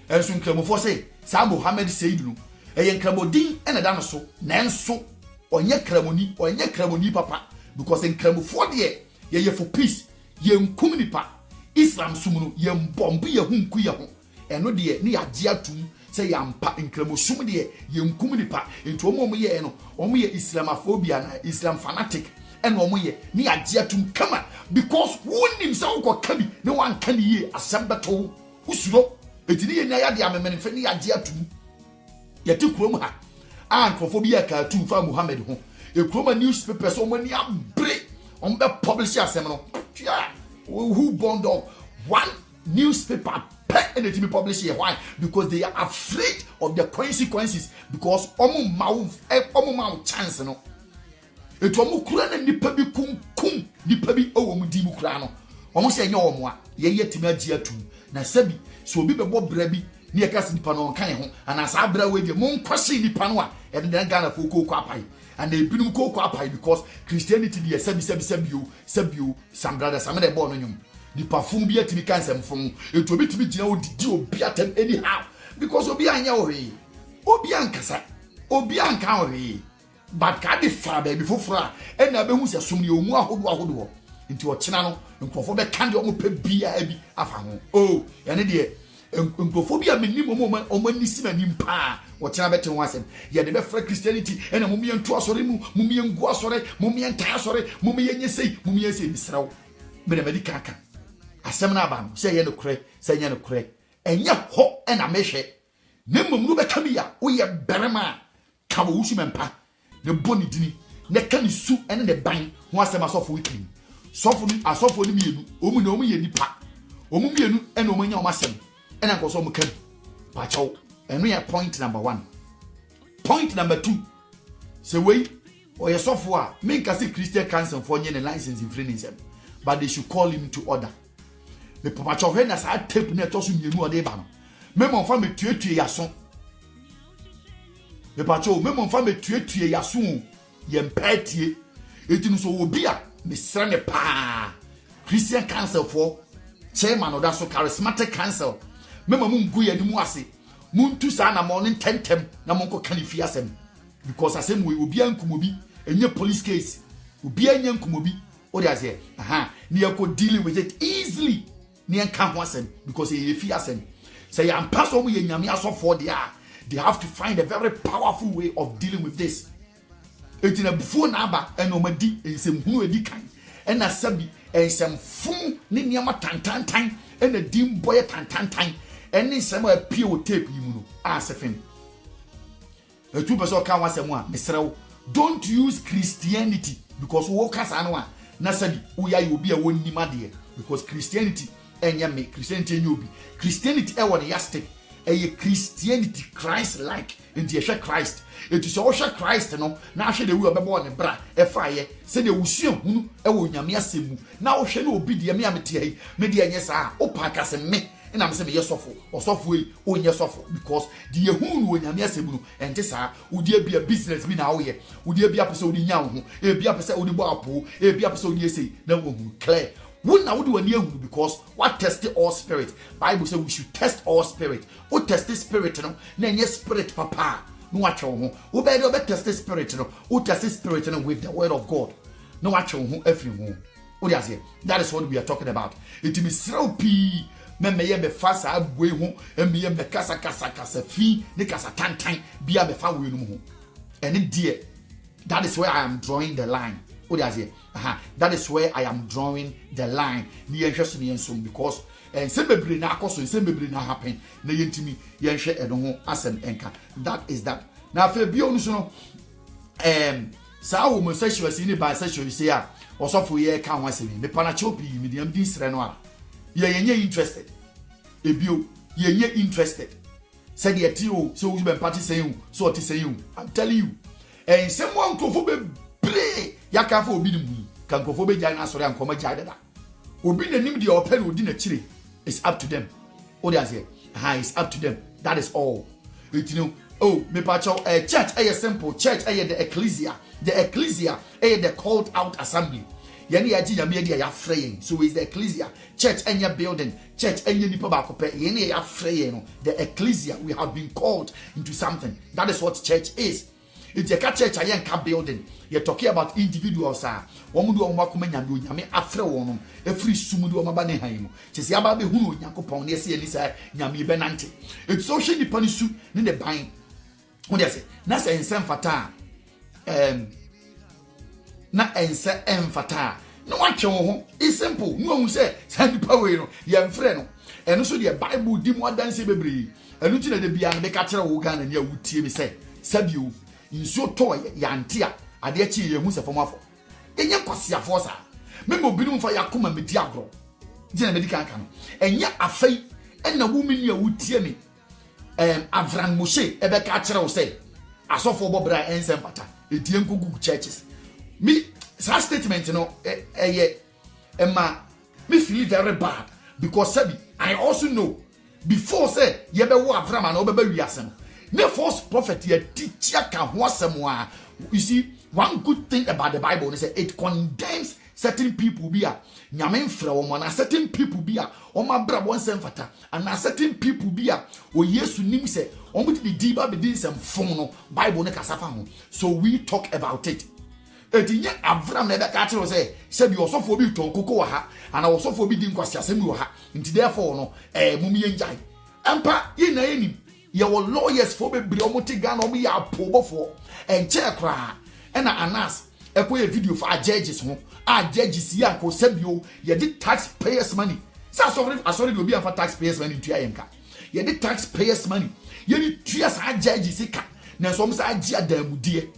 enso enkramofo say sa Mohammed Seidu no eye nkramodin ena da no so nanso onye kramoni papa because nkramofo de ye for peace ye nkum nipa Islam sumuno ye mbombe ye hunku ye ho eno de ne yage atum say yampa nkramosum de ye nkum nipa ento omo ye no omo ye Islamophobia na Islam fanatic eno omo ye ne yage atum kama because wonim sa wo kabi ne wan kan ye asembeto usuro etini ye na yade amemene fe ne yage atum yeti kurom ha ankophobia ka tu fa Muhammad ho e kuroma newspapers o mani abre on be publish asem no who bond of one newspaper and it be published here. Why? Because they are afraid of the consequences because omo mouth chance no eto omo kura na nipa bi kum nipa bi owo mu di mu kura no omo se nya omo a ye yetimi agi atum na sabi so obi bebo bra bi ni e kase nipa no kan ho ana sa bra we de mon kwase nipa no a e de Ghana fo ko apai and they binum ko apai because Christianity dey sabio some brothers some dey born no nyum nipa fun bi atimi kan sem fun eto obi timi gina odidi obi atem anyhow because obi anya ohe obi ankasa obi anka ohe but ka dey fa ba bi foforo a na be hu se som ni omu ahodo nti o kina no nkofo be kan de omo pe bia bi afa ho oh ya ne de nkofobia menim omo nisima nimpa o kina bete ho asem ye de be fra Christianity ena mo mientu asore mu mo miengu asore mo mienta asore mo mienye sei misrawo me de medical kan asem na ba no se ye no kure se nye no kure enye ho ena mehwe ne mmom be kamia wo ye berema ka wo wusu mempa ne boni dini ne kan su ene ne ban ho asem asofo wikin asofo ni mienu omu na omu ye nipa omu mienu ena omu nya omasem ena ko so omu kan pa chaw eno ya point number 1 point number 2 se we o ye sofo a me nka se Christian council for nye ne license in free nisem but they should call him to order me papa chaw he na sa tape na to so mienu o de ba no me mo fa me tuetue yaso me papa chaw me mo fa me tuetue yaso ye mpatie etinu so obi a me srane pa Christian council for chairman of that so charismatic council me mo ngu ye ni mu ase muntu sa na mo ne tentem na mo nko kanifi asem because asem we obi ankumobi enye police case obi anya nkumobi o dey say ni e ko deal with it easily ni enka ho asem because e fi asem say am pass o mo ye nyame asofo there they have to find a very powerful way of dealing with this etina before na aba ena omadi ensem hunu edi kan ena sabi ensem fun ne niam tantantan ena dim boy tantantan ena ensem apie o tape yi mu no asefen etu person kan wasem a mesrew don't use Christianity because wo kasa no a na sabi wo ya obi a wonni made because Christianity enya me Christianity enya obi Christianity e won yastic a Christianity Christ like into a Christ it is also Christ no na hwe de we obebo ne bra e faaye se de wusu hunu e wo nyame asemu na wo hwe ne obi de me amete ai me de enye saa o paka se me na me se me yesofo osofo e onye sofo because de yehunu wo nyame asemu no ente saa wo de bia business bi na wo ye wo de bia pese wo de nya wo ho e bia pese wo de bo apo e bia pese wo de sei na wo hu clear we now do any ehunu because what test all spirit Bible say we should test all spirit o test the spirit no na enye spirit papa no watch ho wo be do be test the spirit no o test the spirit no with the word of God no watch ho every ho o dey say that is what we are talking about it me srow pi me ye be fasa agwe ho me ye be kasa fi ne kasa tantan bia be fa we no ho and dear that is where I am drawing the line. That is where I am drawing the line. Because and sembebre na akoso sembebre na happen na yentimi yenhwe edo ho asem enka. That is that. Na fe bi onu so no sa wo mo sexual si ni bisexual say a osofo ye ka ho asem me pana chopi me dem din sre no a ye yenye interested ebio yenye interested said ye ti o so we be party saying so oti saying I'm telling you and someone ko fo be pray yaka fo obi ni mu kan ko fo be jai na sori an ko ma jai da obi na nim de open odi na chire it's up to them o dey say it's up to them that is all you know oh me pacho church simple church the ecclesia the called out assembly yani yaji yame dia ya frey so is the ecclesia church building church nipa ba kope yani ya frey no the ecclesia we have been called into something that is what church is. It's a church ayenka building. You're talking about individuals womudu omakoma nyame nyame afre wonum efri sumudu omabane han mu chese aba be hunu yakopon ne se elisa nyame be nante it's so she nipa ni su ne ne ban wo dey say na se ensem fata na ense emfata no watwe wo ho it's simple no hu say nipa we no ye mfre no eno so the Bible di mo danse bebre enu ti na de bia na be ka kire wo ga na ne awutie mi say sabiu nso to yantia ade chi ye hu se fomafo enye kwase afo sa me mo binu mfa yakoma medi agro je na medical kan enye afai ena wo mini a wutie mi Avran Moshe ebe ka kire wo say asofo bobra ensem pata edie nkogu churches me sa statement no me feel very bad because sabi I also know before say ye be wo Avram and obeba wiase no the false prophet ye teach ka ho asem you see one good thing about the Bible is it condemns certain people be a nyame mfra wo na certain people be a o ma bra won sem fata and certain people be a o Yesu nim se o muti di diba be din sem fon no Bible ne kasafa ho so we talk about it etinye Avram na be ka tiro se bi osofo bi ton koko wa ha ana osofo bi din kwasi asem wo ha nti therefore no mum ye njai ampa ye na ye your lawyers for bebre omote Ghana omo ya pobofo enche kra na anas ekoye video for judges ho judges ya ko sabio ye di taxpayers money sa sorry do be for taxpayers money to ayenka ye di taxpayers money ye ni tua sa judges ka na so mo sa agi adamudie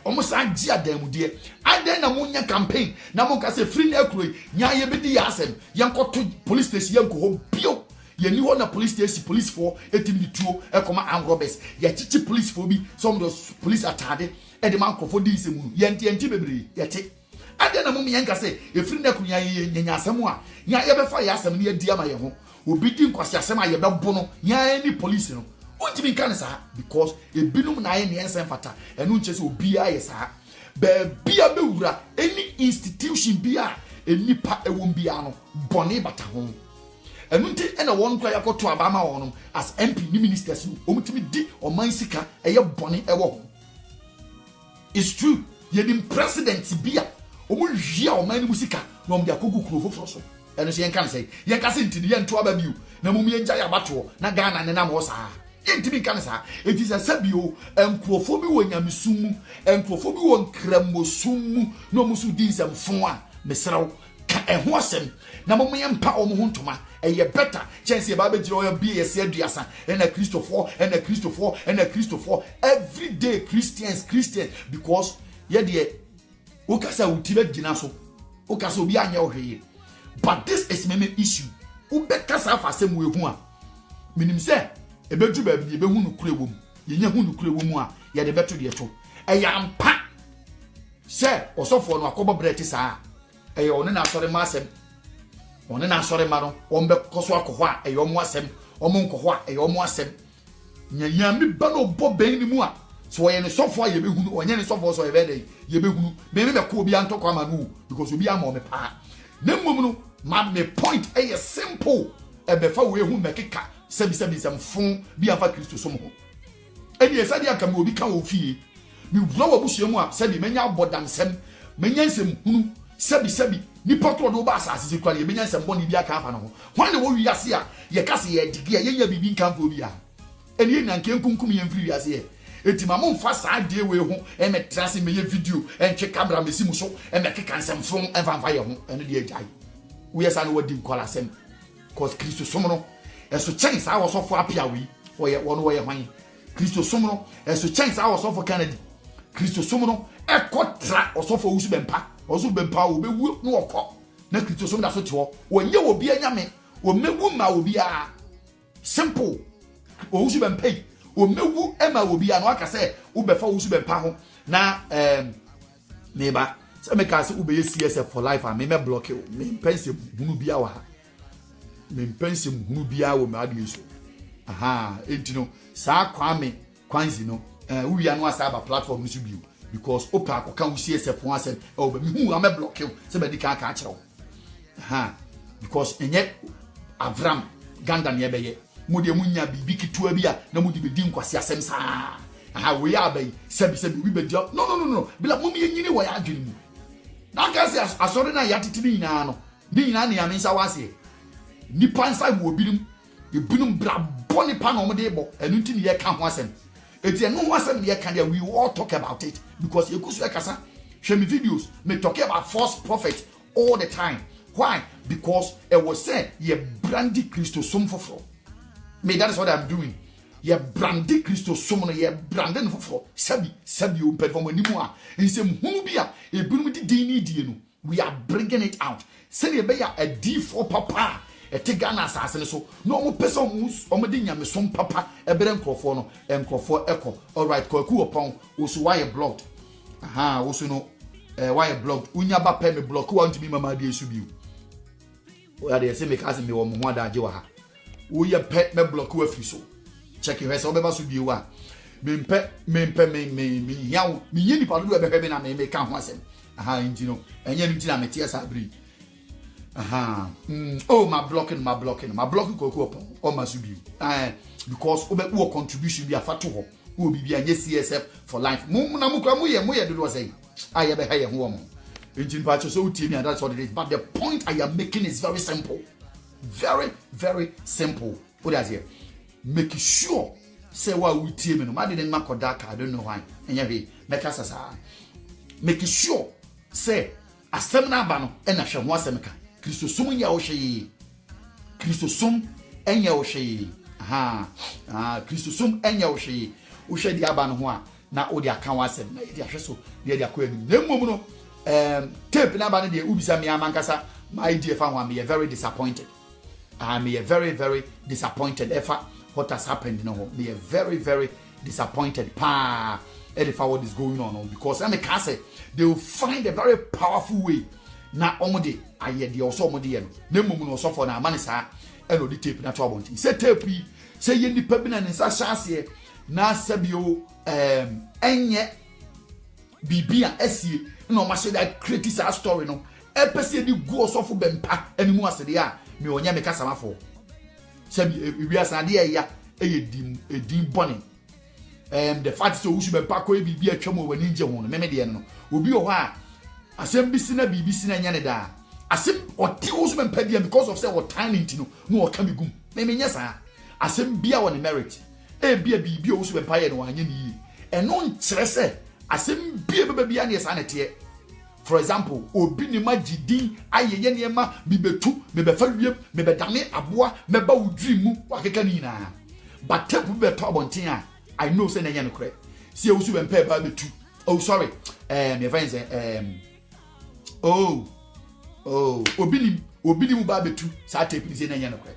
omo sa agi adamudie aden na munya campaign na mo ka se free na akuro nya ye be di asem ye nkoto police station ye nko ho bio ye ni ho na police station police for etimi tuo ekoma armed robbers ye chichi police for bi some of those police atade e de man kofo di semu ye enti bebre ye te ade na mum ye nka se e free na kunya ye nya asem a nya ye be fa ye asem ne ye di ama ye ho obi di nkwasi asem a ye be bo no nya ni police no ontimi kan sa because e binum na ye ne ensem fata enu nche se obi a ye sa be bia be wura any institution bia enipa ewon bia no bone bata ho enunti ena won kwa yakoto abama won as MP ni ministers no omutimi di oman sika eye bone ewo ho it's true ye dim president bia omu hwia oman ni musika no om dia kogu kuro foforo so eno se yen kan say yen ka se ntini yen to aba biu na mum yen gya yabato na Ghana ne na mo sa Yentimi kan sa. It is a sabio enkrofo bi wo nyamesum mu, enkrofo bi wo nkramosum mu, no musu di nsem fon a mesraw ka eho asem na mo yempa o mo hontoma eye better chance e ba be jiro yo bi yesi aduasa na Christopher every day Christians because ye de ukasa utibe gina so ukasa obi anya ohwe but this is my issue ubekasa afasem we hu a minim se ebedu ba bi ebehu nukure wom yenye hu nukure wom a ye de beto de to eyampa se osofo no akobo breti saa eye one na asore ma asem one na asore ma no ombe koso akoho a eye omo asem omo nkoho a eye omo asem nyanyami ba no bo ben ni mu a so ye ne sofo a ye behunu onye ne sofo so ye be dey ye behunu me be ko obi antoko ama no because obi ama o me pa na mmom no ma me point eye simple e be fa we hu mekeka sebi sem fun bi afa Kristo som ho eni esa dia kam obi ka ofie mi bro wa busu mu a sebi menya abodam sem menya nsem hunu sebi ni potro do ba asase se kwale menya nsem boni bi aka afa no ho hwan ne wo wi ase a ye kase ye dige ye nya bibi nkan fo bi a eni nya nkan kunkum ye mfiri ase ye eti ma mo mfa saa de we ho e me trase me ye video entwe camera me si mu so e me keka nsem fun e fa ye ho eno de ajai we esa no wadi nkola sem cause Kristo som no eso chance a was for apia we oye wono we hwan Kristo som no eso chance a was for Canada Kristo som no e kotra osofo wusu bempa wo bewu no okọ na Kristo som da so te ho wonye obi anyame o mewu ma obi a simple o wusu bempa o mewu e ma obi a no aka se wo befa wusu bempa ho na neba se me ka se wo be CSF for life a me block you me pense hunu bia wa me pense hunu bia wo me adu so aha entino sa kwame kwanzi no we are no asaba platform so bio because opa akoka wo CSF one asem e be me hu am block you se be di ka kire aha because enye Avram ganda ne ebeye mudi munya bibi kitua bia na mudi be di nkwase asem sa aha we abai sebi we be di no bila mum ye nyini wo ya adwene mu na kasi asori na yatitini nyina no bi nyina ne yamensa wase ni pansa wo binim ebinum bra boni pa no mo de bo enu nti ne ye ka ho asem eti enu ho asem ne ye ka there we all talk about it because ekusu ekasa share me videos me talk about false prophet all the time why because it was said ye brandy Christo som foforo me that is what I'm doing ye brandy Christo som no ye branden foforo sabi o perform animu a ensem hunu bia ebinum di dini die no we are bringing it out say ye be ya a D4 papa ete Ghana asase so no mo pese omo de nyame som papa ebere nkrofo no enkrofo eko all right kwaku opon oso why blocked aha oso no why blocked unya ba pe me block want me mama de esu biu o ya de se me kaze me wo mo ada age wa ha wo ye pe me block wa free so check you so be ba so biu a me yawo me yeni pa do e be na me ka ho asem aha nti no enye nti na me tie sa bri aha oh my blocking koku upon all my subi because obe wo contribution bi afato ho wo bibia nye CSF for life mum na mukra mu ye do say aye be ha ye ho mo engine patch so utie me, and that's what it is. But the point I am making is very simple. Very, very simple. What is here? Make sure say what we team no matter didn't make that I don't know why. And you make us make sure say a seminar bano and a sham was semeka. Christo sum ya oshe. Christo sum enya oshe. Aha. Christo sum enya oshe. Oshe di abano ho a na odi aka wasem na di ahweso na di akwa nim. Na mmom no tape na ba no de ubisa me amankasa my dear fan one me very disappointed. I'm very, very disappointed. What has happened, me very, very disappointed. If what is going on, because I'm a case, they will find a very powerful way. Na omode, I hear the also omode. No mumu no so for na manisa. Eno di tape na trouble. Say tape, say ye ni pebina ni sa chance na sabio enye bibia esie no ma say that create this story no. Epese di go so for bempa enimu asede a me onya me kasama for sebi we asade ya edim boni the fact so we should be pack we bibi atwam o wani nje ho no me de no obi o ha asem bisi na bibi si na nya ne da asem oti wo so bempa dia because of say what time ntino no o ka megum me nya sa asem bia won merit bia bibia wo so empire no anye ni e no nkyere se asem bia bia na yesa na te. For example, obi ni magidin ayeye niema bibetu mebefa wiem mebedane aboa meba wudri mu wakeka ni na. But tepu be to abonten a I know say na nya no kre. See wo so empire ba betu. Oh sorry. My friends obi ni mu ba betu sa tape ni say na nya no kre.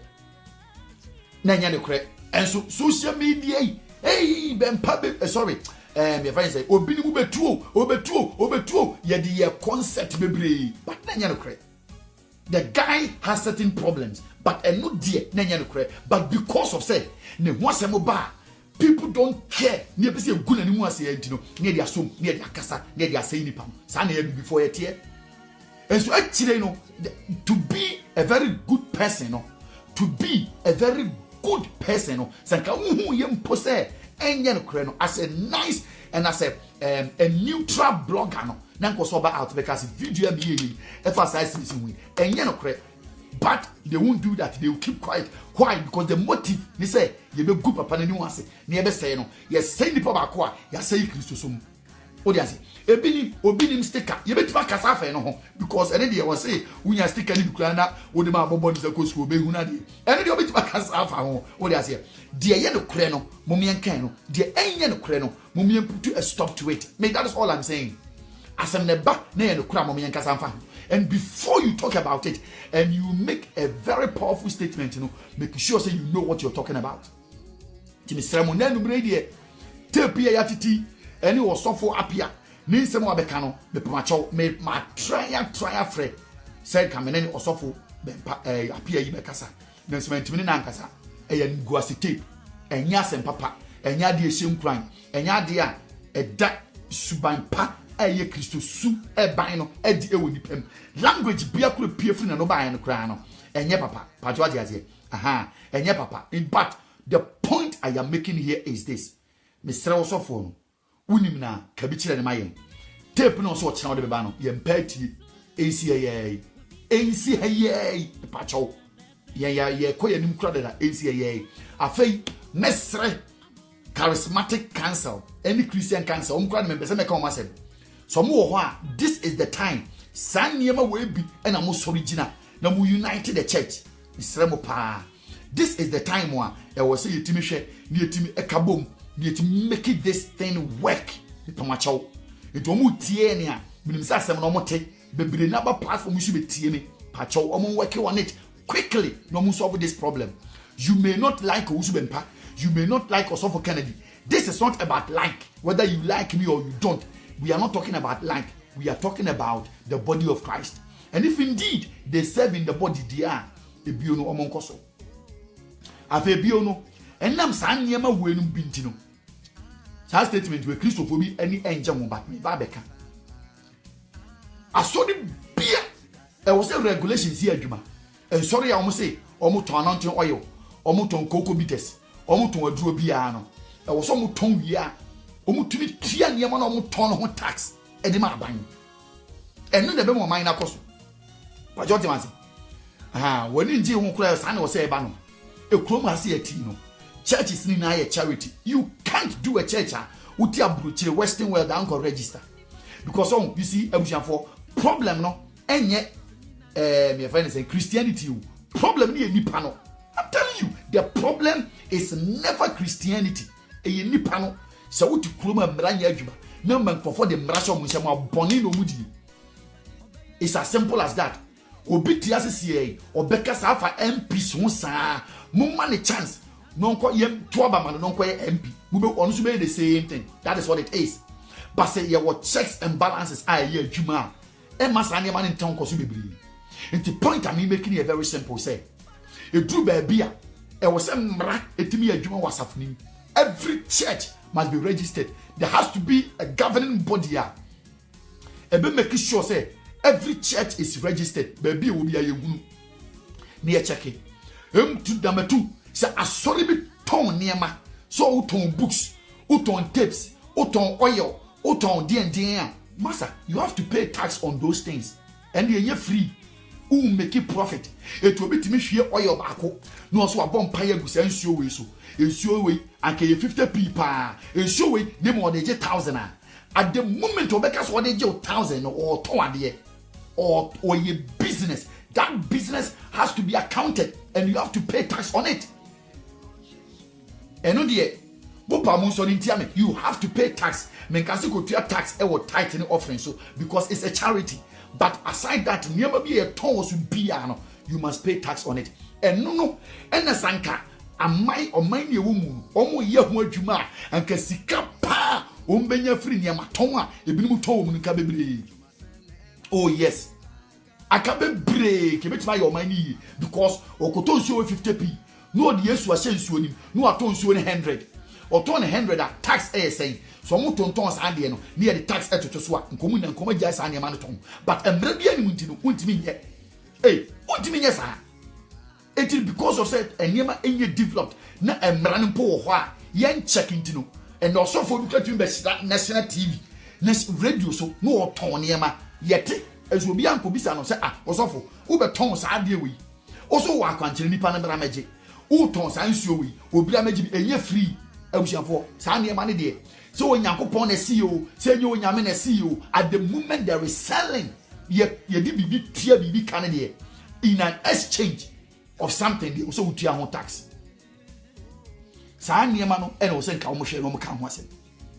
Na nya no kre. And so social media hey bempa be sorry. My friend say obi ni mu obetuo ye de ye concept bebre but nanya no kre. The guy has certain problems but no dear nanya no kre, but because of say ne ho asem ba people don't care ne be say gu na ni mu ase antino ne dia som ne dia kasa ne dia say nipa sa na ye before ye tie. And so actually no to be a very good person no, to be a very good person no, sanka hu ye mpo say enye no kre no as a nice and as a neutral blogger no na nko so ba out because video am ye emphasize this we enye no kre, but they won't do that. They will keep quiet. Why? Because the motive they say you be good papa na ni wase na be say no ye say ni papa ko a ya say Christo so o dey say obi ni sticker ye be tiba kasa fa no ho because ene dey was say unya sticker ni bikura na o dey ma bobo ni say ko su obe hu na dey ene dey obi tiba kasa fa ho o dey say dey ye no kre no momien kan no dey enye no kre no momien put a stop to it. Make that is all I'm saying. Asem ne ba na ye no kra momien kasa fa. And before you talk about it and you make a very powerful statement, you know, make sure say you know what you're talking about. Timi ceremony no brede tape ya titi eni wo sofo apia ni nsem wa beka no me pamacho me ma try frɛ say kamene ni osofo be apia yi bekasa na nsem ntimi na nkasa eya nguase tape enya asem papa enya de ehye nkran enya de a eda suban pa eye Kristo su ban no edi ewo nipam language bia kuro pie firi na no ban no kra no enye papa pajo ade ade enye papa. But the point I am making here is this. Mr. Osofo no unim na ka bi kire ne mayen tape no so kire no de be ba no ye mpati NCAA pacho ye koye nim kura da NCAA afei mesre charismatic council any Christian council kura member say make come asem so mo ho a this is the time san niema we bi na mo original na mo unite the church mesre mo pa. This is the time one I was say yetimi hwe ni yetimi ekabom ni yetimi make this thing work pamacho eto mu tie ne a minim sa asem no mote bebre na ba platform shi betie me pacho omo work on it quickly no mu solve this problem. You may not like Usubempa, you may not like Osofo Kennedy. This is not about like whether you like me or you don't. We are not talking about like, we are talking about the body of Christ. And if indeed they serve in the body they are ebiono omonkoso afa ebiono enam san niema wenum bintino sa statement we Christophobi any angel mo back me ba beka asodi bia e was a regulations here adwuma and sorry I almost say omo ton anointing oil omo ton cocoa bitters omo ton aduro bia no e was omo ton wi a omo tumi tia niema na omo ton ho tax e de ma ban eno de be mo man na koso pa joti man say wani nje ho kura sa na wo say ba no e krom ase ati no churches ni na ye charity. You can't do a church uti abruchire Western World and register because you see for problem no enye me find say Christianity problem ni nipa no. I'm telling you the problem is never Christianity e nipa no so uti krom amranya adwuma na man for the mrasho mu nsema boni no mudi. It's as simple as that. Obiti asese obeka sa afa MP so sa mumma ne chance no nko yem toaba man no nko MP mube onu so be the same thing. That is what it is. But say you what checks and balances are here adwuma e masa ne man ntan ko so bebiri. And the point I'm making here very simple say e dru ba bia e wo se mra etimi adwuma wasafni. Every church must be registered. There has to be a governing body here. E be make sure say every church is registered. Baby will be a yehunu. Near checking. To Damatu. Say a sorry bit ton near so ton books, uton tapes, uton oil, uton D&D. Master, you have to pay tax on those things. And you're free. who make it profit. It will be to me share oil bako. No also a bomb pie goose and show way so. In show way and can 50 people. In show way they more than 1,000. At the moment of because what they 1,000 or 200 or your business, that business has to be accounted and you have to pay tax on it. And you have to pay tax. Menkasi go to tax or tithe offering so because it's a charity. But aside that, never be a toss you must pay tax on it. And no, and a sanka, a my or mine your woman, almost year more juma, and kasika pa, umbenya free near matonga, a bimutom in oh, yes. I can't break it my or money because Okoton show 50p. No, the yes was saying, no, I told you 100 or 100 tax air saying. So mo tontons ade no near the tax to so a nkomu na nkoma jai sa ne ma no ton but emre bia ni munti no untimi nye untimi nye sa it is because of said enema enye developed na emra no po ho a yen check intino and also for you to be national TV national radio so no ton nema yete as obi anko bisa no say osofo wo be ton sa ade we also wa kwankire nipa na mra meje wo ton sa nsuo we obi ameje enye free abusiafo sa ne ma ne de. So when Yakupon a CEO, say you Yamin a CEO, at the moment there is selling, you did be tier BB Canada in an exchange of something, they also would your tax. San Yamano and also Kamusha no Kamwasen.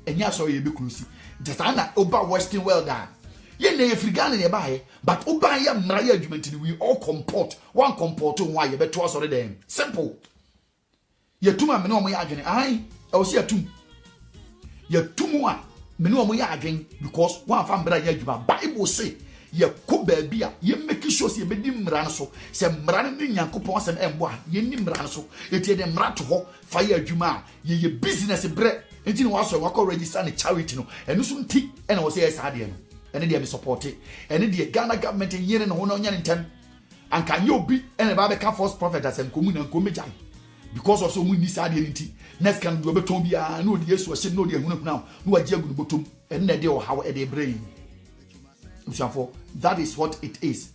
And yes, so you be cruisy. Just Anna Oba Western well done. Ye nay Frigan nearby, but Oba Yam argument we all comport, one comport to why you bet twice already them. Simple. Ye two men no my agony, I was here too. Ye two more me no mo ya adwen because one fa mbra ya adwuma Bible say ye ko baabi a ye make sure say be di mra no so say mra no ni Nyankopon asem embo a ye ni mra no so etie de mra to ho fa ya adwuma ye business bre enti no waso wako register ne charity no eno so nti ena wo say yes ade no ene de me support ene de Ghana government yere no ho no nya ntem anka ye obi ene ba be ka false prophet asem komu na nkomejan because of so mu ni sa de nti next can do beton bia no de yesu ase no de ehunu now no agye agu no botom and na de o how e de brain. That is what it is.